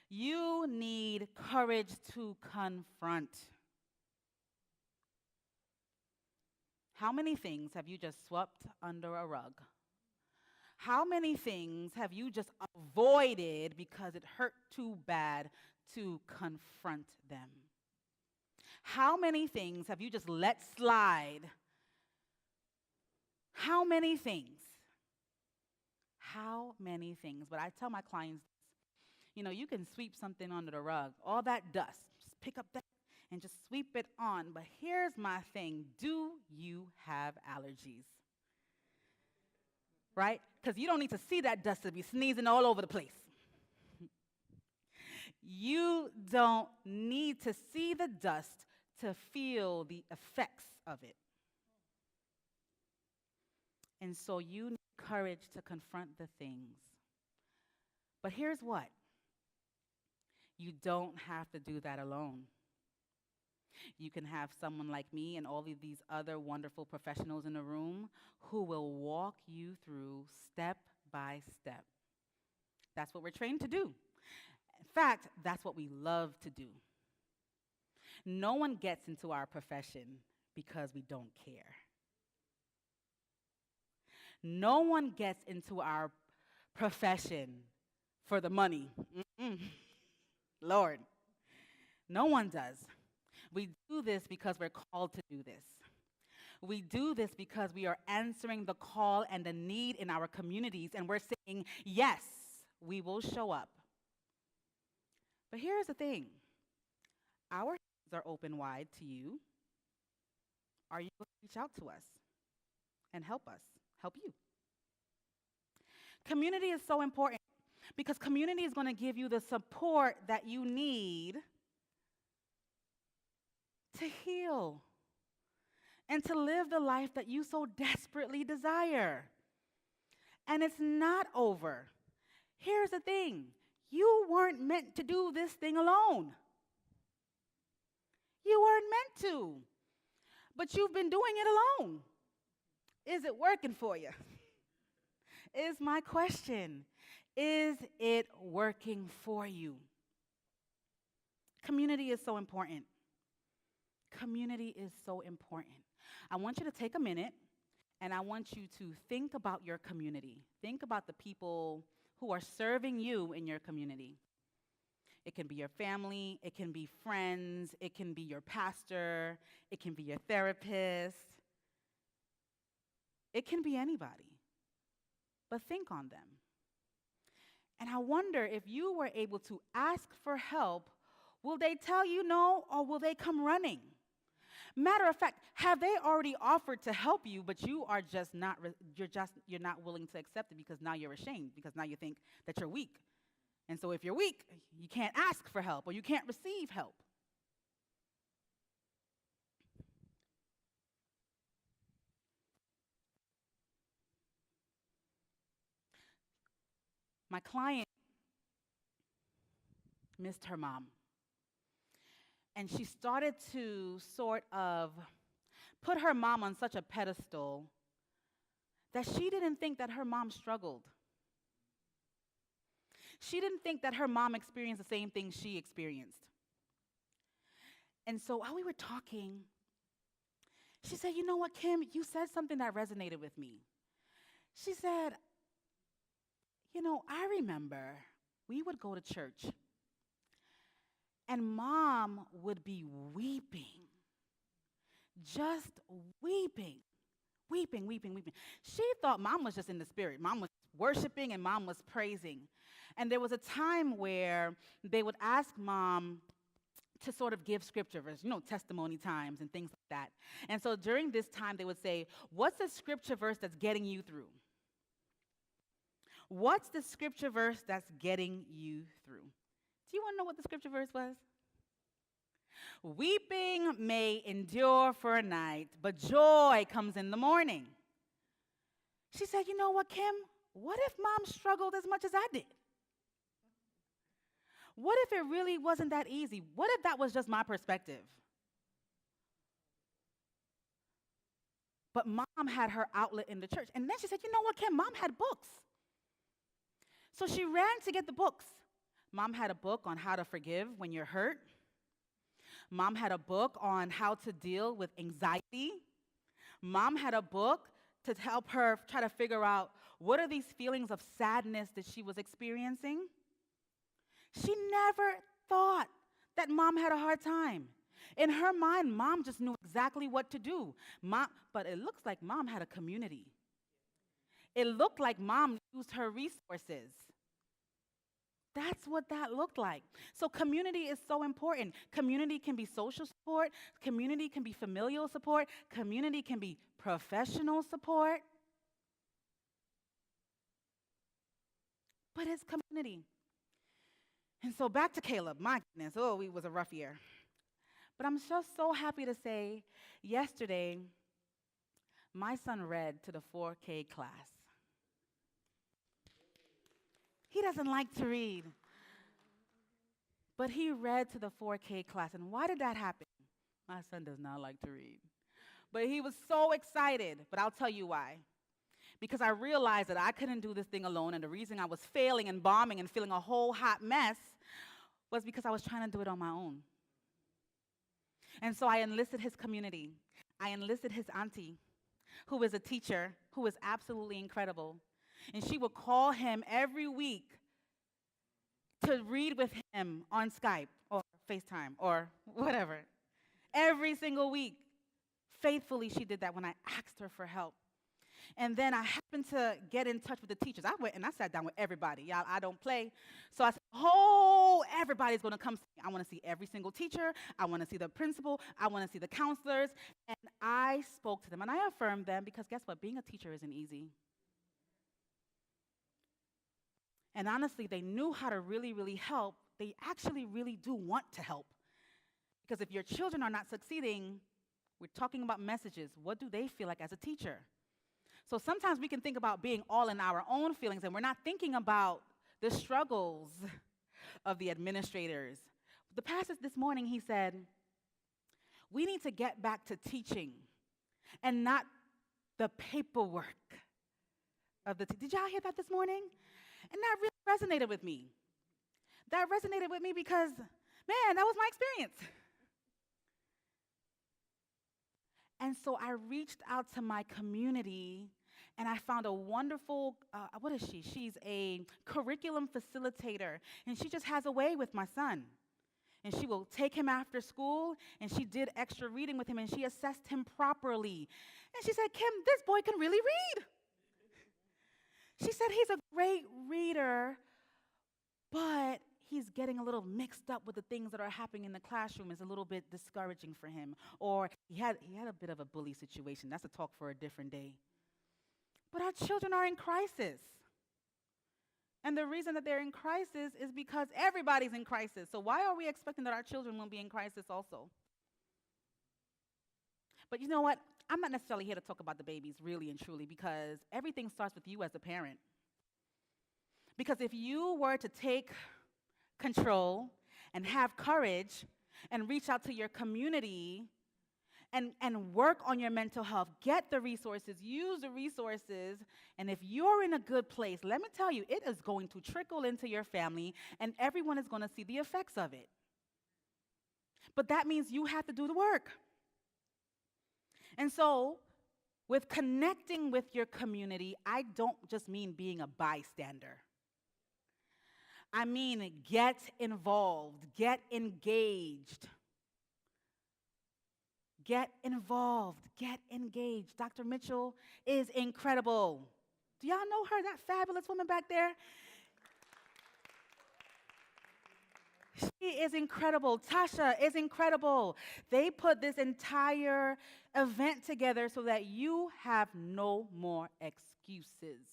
D: you need courage to confront. How many things have you just swept under a rug? How many things have you just avoided because it hurt too bad to confront them? How many things have you just let slide? How many things? How many things? But I tell my clients, you can sweep something under the rug, all that dust, just pick up that and just sweep it on. But here's my thing. Do you have allergies? Right? Because you don't need to see that dust to be sneezing all over the place. You don't need to see the dust to feel the effects of it. And so you need courage to confront the things. But here's what. You don't have to do that alone. You can have someone like me and all of these other wonderful professionals in the room who will walk you through step by step. That's what we're trained to do. In fact, that's what we love to do. No one gets into our profession because we don't care. No one gets into our profession for the money. Lord, no one does. We do this because we're called to do this. We do this because we are answering the call and the need in our communities, and we're saying, yes, we will show up. But here's the thing. Our hands are open wide to you. Are you going to reach out to us and help you? Community is so important because community is going to give you the support that you need to heal and to live the life that you so desperately desire. And it's not over. Here's the thing. You weren't meant to do this thing alone. You weren't meant to. But you've been doing it alone. Is it working for you? Is my question. Is it working for you? Community is so important. Community is so important. I want you to take a minute and I want you to think about your community. Think about the people who are serving you in your community. It can be your family, it can be friends, it can be your pastor, it can be your therapist. It can be anybody. But think on them. And I wonder if you were able to ask for help, will they tell you no or will they come running? Matter of fact, have they already offered to help you, but you are just not, you're not willing to accept it because now you're ashamed, because now you think that you're weak. And so if you're weak, you can't ask for help or you can't receive help. My client missed her mom. And she started to sort of put her mom on such a pedestal that she didn't think that her mom struggled. She didn't think that her mom experienced the same thing she experienced. And so while we were talking, she said, you know what, Kim, you said something that resonated with me. She said, I remember we would go to church and Mom would be weeping, just weeping. She thought Mom was just in the spirit. Mom was worshiping and Mom was praising. And there was a time where they would ask Mom to sort of give scripture verse, testimony times and things like that. And so during this time, they would say, what's the scripture verse that's getting you through? What's the scripture verse that's getting you through? Do you want to know what the scripture verse was? Weeping may endure for a night, but joy comes in the morning. She said, you know what, Kim? What if Mom struggled as much as I did? What if it really wasn't that easy? What if that was just my perspective? But mom had her outlet in the church. And then she said, you know what, Kim? Mom had books. So she ran to get the books. Mom had a book on how to forgive when you're hurt. Mom had a book on how to deal with anxiety. Mom had a book to help her try to figure out what are these feelings of sadness that she was experiencing. She never thought that mom had a hard time. In her mind, mom just knew exactly what to do. But it looks like mom had a community. It looked like mom used her resources. That's what that looked like. So community is so important. Community can be social support. Community can be familial support. Community can be professional support. But it's community. And so back to Caleb. My goodness, it was a rough year. But I'm just so happy to say, yesterday, my son read to the 4K class. He doesn't like to read. But he read to the 4K class. And why did that happen? My son does not like to read. But he was so excited. But I'll tell you why. Because I realized that I couldn't do this thing alone. And the reason I was failing and bombing and feeling a whole hot mess was because I was trying to do it on my own. And so I enlisted his community. I enlisted his auntie, who is a teacher, who is absolutely incredible. And she would call him every week to read with him on Skype or FaceTime or whatever. Every single week. Faithfully, she did that when I asked her for help. And then I happened to get in touch with the teachers. I went and I sat down with everybody. Y'all, I don't play. So I said, everybody's going to come see me. I want to see every single teacher. I want to see the principal. I want to see the counselors. And I spoke to them, and I affirmed them because guess what? Being a teacher isn't easy. And honestly, they knew how to really, really help. They actually really do want to help. Because if your children are not succeeding, we're talking about messages. What do they feel like as a teacher? So sometimes we can think about being all in our own feelings, and we're not thinking about the struggles of the administrators. The pastor this morning, he said, we need to get back to teaching and not the paperwork of the Did y'all hear that this morning? And that really resonated with me. That resonated with me because, man, that was my experience. And so I reached out to my community, and I found a wonderful, what is she? She's a curriculum facilitator, and she just has a way with my son. And she will take him after school, and she did extra reading with him, and she assessed him properly. And she said, Kim, this boy can really read. She said he's a great reader, but he's getting a little mixed up with the things that are happening in the classroom. Is a little bit discouraging for him. Or he had a bit of a bully situation. That's a talk for a different day. But our children are in crisis. And the reason that they're in crisis is because everybody's in crisis. So why are we expecting that our children will be in crisis also? But you know what? I'm not necessarily here to talk about the babies, really and truly, because everything starts with you as a parent. Because if you were to take control and have courage and reach out to your community and work on your mental health, get the resources, use the resources, and if you're in a good place, let me tell you, it is going to trickle into your family, and everyone is going to see the effects of it. But that means you have to do the work. And so, with connecting with your community, I don't just mean being a bystander. I mean get involved, get engaged. Get involved, get engaged. Dr. Mitchell is incredible. Do y'all know her, that fabulous woman back there? She is incredible. Tasha is incredible. They put this entire event together so that you have no more excuses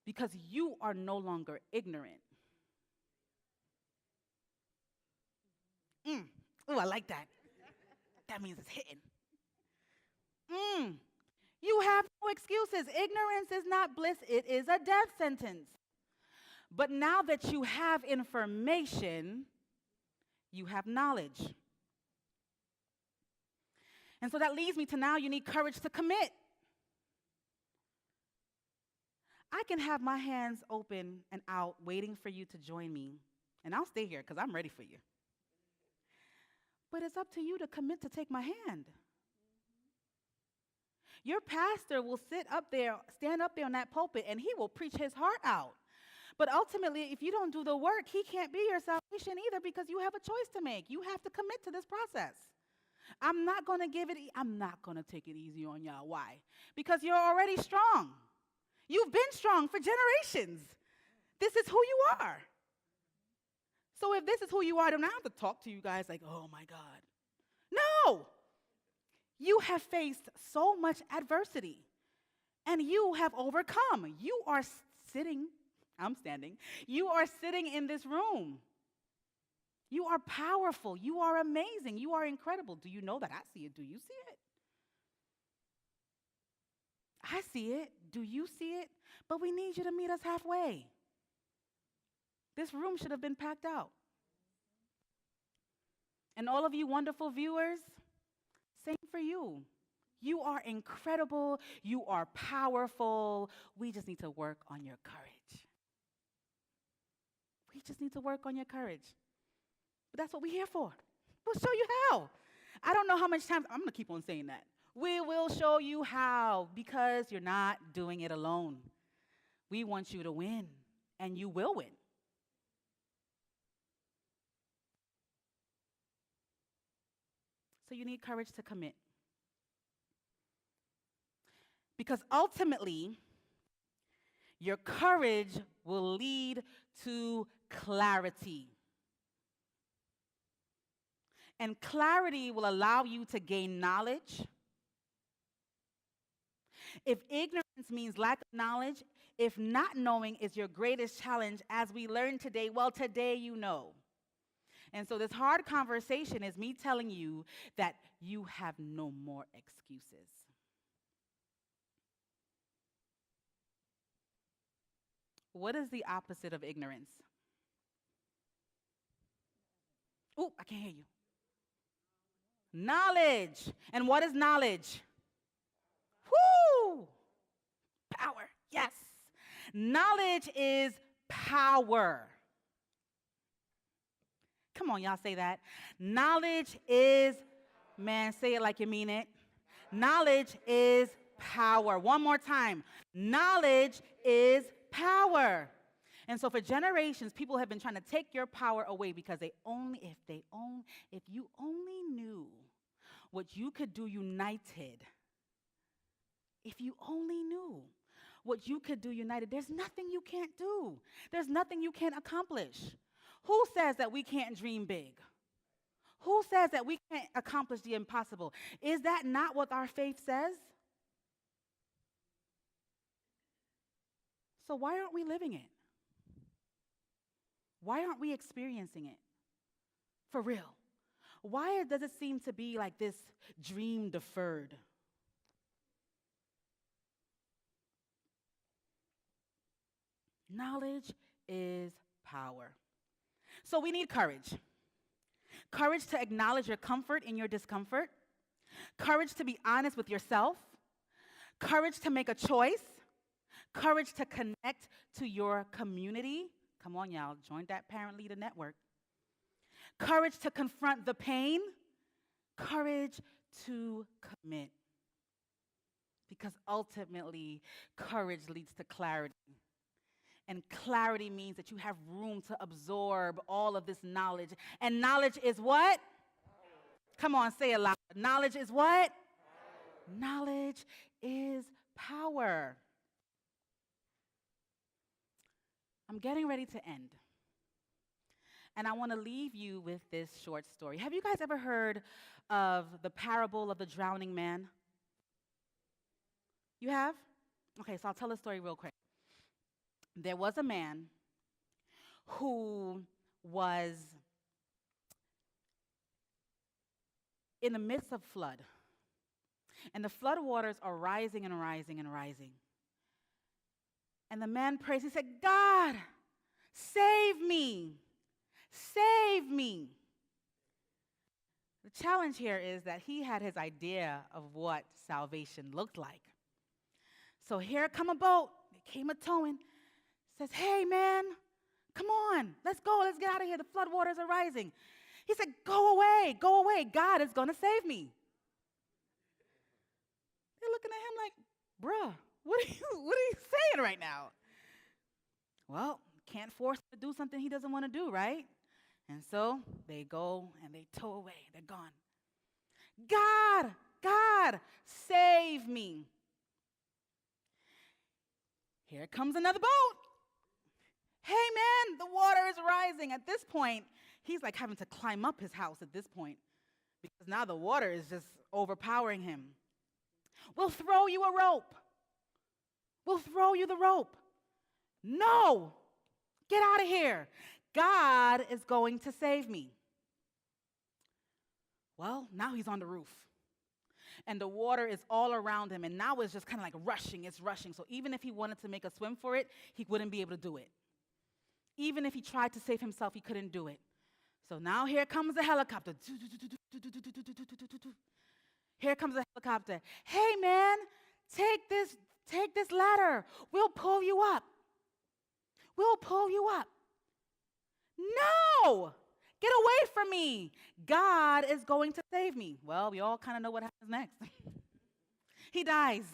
D: because you are no longer ignorant. Oh, I like that. That means it's hitting. You have no excuses. Ignorance is not bliss. It is a death sentence. But now that you have information, you have knowledge. And so that leads me to now you need courage to commit. I can have my hands open and out waiting for you to join me, and I'll stay here because I'm ready for you. But it's up to you to commit to take my hand. Your pastor will stand up there on that pulpit, and he will preach his heart out. But ultimately, if you don't do the work, he can't be your salvation either because you have a choice to make. You have to commit to this process. I'm not going to take it easy on y'all. Why? Because you're already strong. You've been strong for generations. This is who you are. So if this is who you are, then I don't have to talk to you guys like, oh my God. No! You have faced so much adversity, and you have overcome. You are sitting, I'm standing, you are sitting in this room. You are powerful. You are amazing. You are incredible. Do you know that? I see it. Do you see it? I see it. Do you see it? But we need you to meet us halfway. This room should have been packed out. And all of you wonderful viewers, same for you. You are incredible. You are powerful. We just need to work on your courage. We just need to work on your courage. But that's what we're here for. We'll show you how. I don't know how much time, I'm going to keep on saying that. We will show you how because you're not doing it alone. We want you to win, and you will win. So you need courage to commit. Because ultimately, your courage will lead to clarity. And clarity will allow you to gain knowledge. If ignorance means lack of knowledge, if not knowing is your greatest challenge, as we learned today, well, today you know. And so this hard conversation is me telling you that you have no more excuses. What is the opposite of ignorance? Oh, I can't hear you. Knowledge. And what is knowledge? Woo! Power. Yes. Knowledge is power. Come on, y'all say that. Knowledge is, man, say it like you mean it. Knowledge is power. One more time. Knowledge is power. And so for generations, people have been trying to take your power away because if you only knew what you could do united, if you only knew what you could do united, there's nothing you can't do. There's nothing you can't accomplish. Who says that we can't dream big? Who says that we can't accomplish the impossible? Is that not what our faith says? So why aren't we living it? Why aren't we experiencing it? For real. Why does it seem to be like this dream deferred? Knowledge is power. So we need courage. Courage to acknowledge your comfort in your discomfort. Courage to be honest with yourself. Courage to make a choice. Courage to connect to your community. Come on, y'all, join that parent leader network. Courage to confront the pain. Courage to commit. Because ultimately, courage leads to clarity. And clarity means that you have room to absorb all of this knowledge. And knowledge is what? Come on, say it loud. Knowledge is what? Knowledge is power. I'm getting ready to end. And I want to leave you with this short story. Have you guys ever heard of the parable of the drowning man? You have? Okay, so I'll tell the story real quick. There was a man who was in the midst of flood. And the flood waters are rising and rising and rising. And the man prays. He said, God, save me. Save me. The challenge here is that he had his idea of what salvation looked like. So here come a boat, there came a towing, says, hey man, come on, let's go, let's get out of here, the floodwaters are rising. He said, go away, God is gonna save me. They're looking at him like, bruh, what are you saying right now? Well, can't force him to do something he doesn't want to do, right? And so they go and they tow away, they're gone. God, save me. Here comes another boat. Hey man, the water is rising. At this point, he's like having to climb up his house at this point because now the water is just overpowering him. We'll throw you a rope. We'll throw you the rope. No, get out of here. God is going to save me. Well, now he's on the roof. And the water is all around him. And now it's just kind of like rushing. It's rushing. So even if he wanted to make a swim for it, he wouldn't be able to do it. Even if he tried to save himself, he couldn't do it. So now here comes the helicopter. Here comes the helicopter. Hey, man, take this ladder. We'll pull you up. We'll pull you up. No! Get away from me. God is going to save me. Well, we all kind of know what happens next. He dies.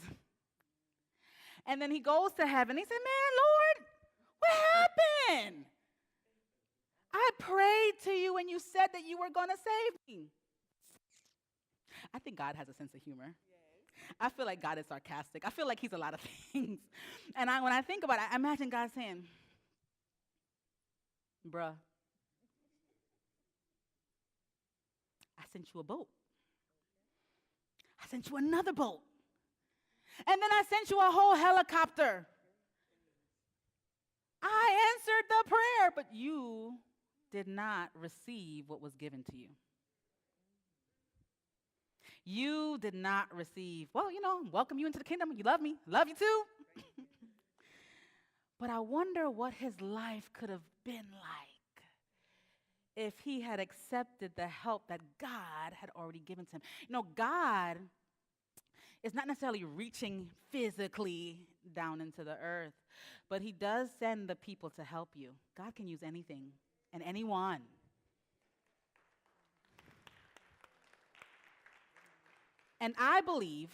D: And then he goes to heaven. He said, man, Lord, what happened? I prayed to you and you said that you were going to save me. I think God has a sense of humor. Yes. I feel like God is sarcastic. I feel like he's a lot of things. And when I think about it, I imagine God saying, bruh, I sent you a boat. I sent you another boat. And then I sent you a whole helicopter. I answered the prayer, but you did not receive what was given to you. You did not receive, well, welcome you into the kingdom. You love me. Love you too. But I wonder what his life could have been like if he had accepted the help that God had already given to him. God is not necessarily reaching physically down into the earth, but he does send the people to help you. God can use anything and anyone. And I believe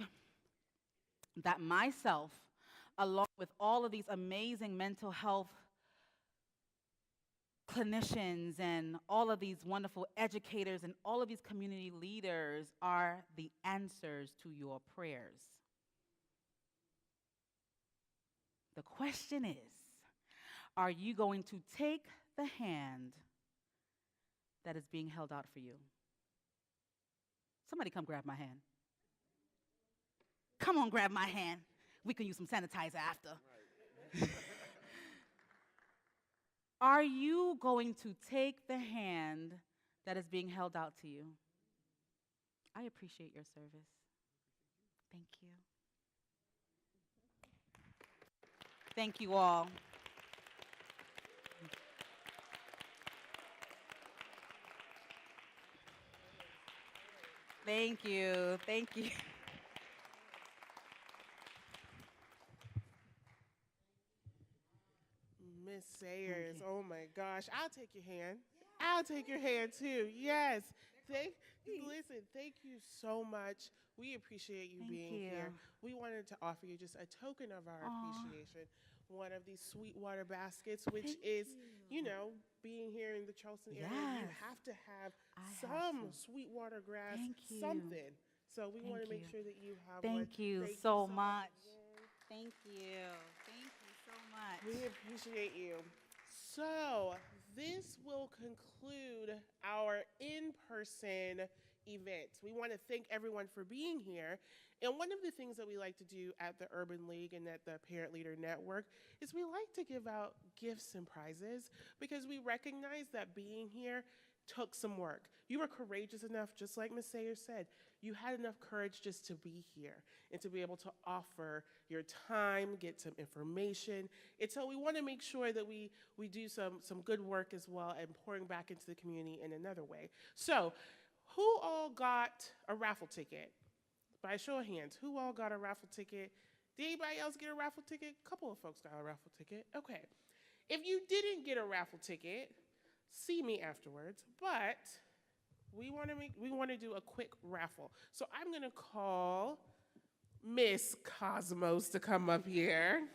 D: that myself, along with all of these amazing mental health clinicians and all of these wonderful educators and all of these community leaders, are the answers to your prayers. The question is, are you going to take the hand that is being held out for you? Somebody come grab my hand. Come on, grab my hand. We can use some sanitizer after. Right. Are you going to take the hand that is being held out to you? I appreciate your service. Thank you. Thank you all. Thank you. Thank you.
B: Miss Sayers, oh my gosh, I'll take your hand. I'll take your hand too. Yes. Listen, thank you so much. We appreciate you being here. We wanted to offer you just a token of our appreciation. One of these Sweetwater baskets, which is, being here in the Charleston area, you have to have some Sweetwater grass, something. So we want to make sure that you have one.
D: Thank you so much. Thank you. Thank you so much.
B: We appreciate you. So this will conclude our in-person event. We want to thank everyone for being here. And one of the things that we like to do at the Urban League and at the Parent Leader Network is we like to give out gifts and prizes because we recognize that being here took some work. You were courageous enough, just like Ms. Sayers said, you had enough courage just to be here and to be able to offer your time, get some information. And so we want to make sure that we do some good work as well and pouring back into the community in another way. So Who all got a raffle ticket? By a show of hands, who all got a raffle ticket? Did anybody else get a raffle ticket? A couple of folks got a raffle ticket. Okay. If you didn't get a raffle ticket, see me afterwards. But we want to do a quick raffle. So I'm gonna call Miss Cosmos to come up here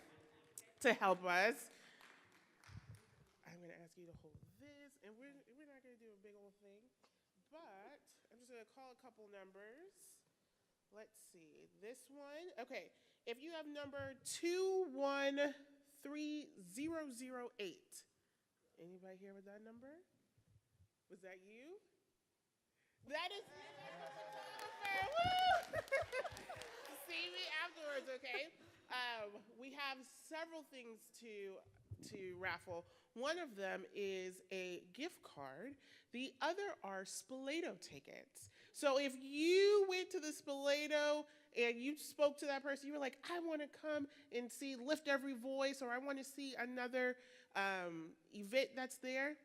B: to help us. I'm gonna ask you to hold this, and we're not gonna do a big old thing, but I'm just gonna call a couple numbers. Let's see, this one. Okay, if you have number 213008. Anybody here with that number? Was that you? That is me. Woo! See me afterwards, okay? We have several things to raffle. One of them is a gift card. The other are Spoleto tickets. So if you went to the Spoleto and you spoke to that person, you were like, I want to come and see Lift Every Voice, or I want to see another event that's there,